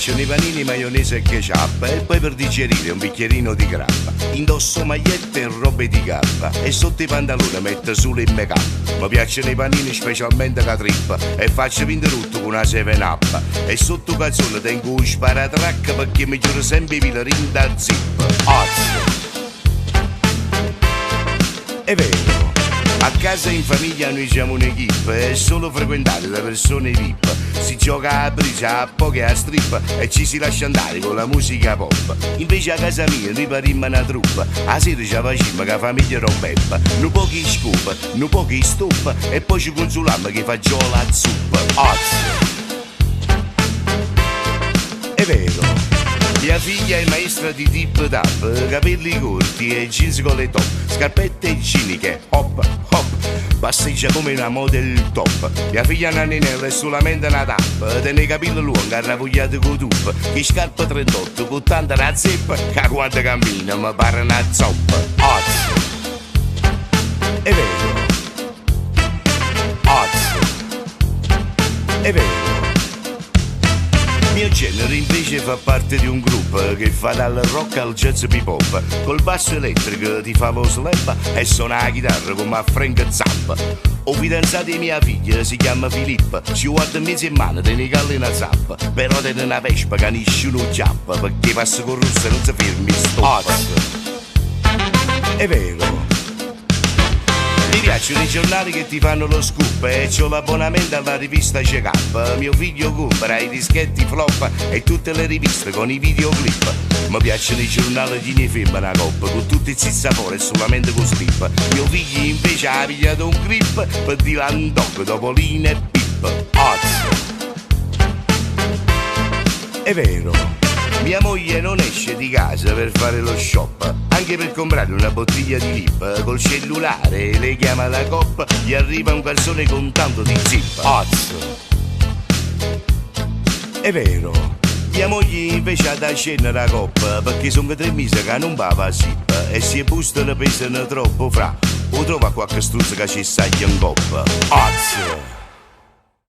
piacciono i panini, maionese e ketchup. E poi per digerire un bicchierino di grappa. Indosso magliette e robe di gabba. E sotto i pantaloni metto solo il make up. Mi piacciono i panini specialmente ca trippa. E faccio vinto tutto con una 7-up. E sotto il calzone tengo un sparatrack perché mi giuro sempre il rinda zip. È vero, a casa in famiglia noi siamo un'equipe, è solo frequentate da persone VIP. Si gioca a brisa, a poche a strip e ci si lascia andare con la musica pop. Invece a casa mia noi parimmo una truppa, a sera ci facciamo che la famiglia rompeppa. Nu pochi scoop, nu pochi stop e poi ci consolammo che faccio la zuppa. È vero, mia figlia è maestra di tip tap, capelli corti e jeans con le top, scarpette igieniche, hop hop, passeggia come una model top. Mia figlia Nanninella è solamente una tap, tiene i capelli lunghi arravogliati con tup, che scarpa 38 con tanta la zeppa, che quando cammina mi pare una zoppa. È vero, è vero. Mio genere invece fa parte di un gruppo che fa dal rock al jazz bebop. Col basso elettrico ti fa lo slap e suona la chitarra come a Frank Zappa. O fidanzato di mia figlia si chiama Filippo, ci guarda mesi in mano, te ne calli una zappa. Però tiene una vespa che nessuno chiappa, perché passa con russa e non si fermi, stop. È vero. Mi piacciono i giornali che ti fanno lo scoop e c'ho l'abbonamento alla rivista Check Up. Mio figlio compra i dischetti flop e tutte le riviste con i videoclip. Mi piacciono i giornali di mia femmina coppa con tutti i zizzapore e solamente con slip. Mio figlio invece ha pigliato un grip per dire un dog dopo Lina e Pip. È vero. Mia moglie non esce di casa per fare lo shop, anche per comprare una bottiglia di lip. Col cellulare le chiama la coppa, gli arriva un calzone con tanto di zip. È vero, mia moglie invece ha da cena la coppa, perché sono 3 mesi che non va zip. E se i bustole pesano troppo fra, o trova qualche struzzo che ci sa in coppa.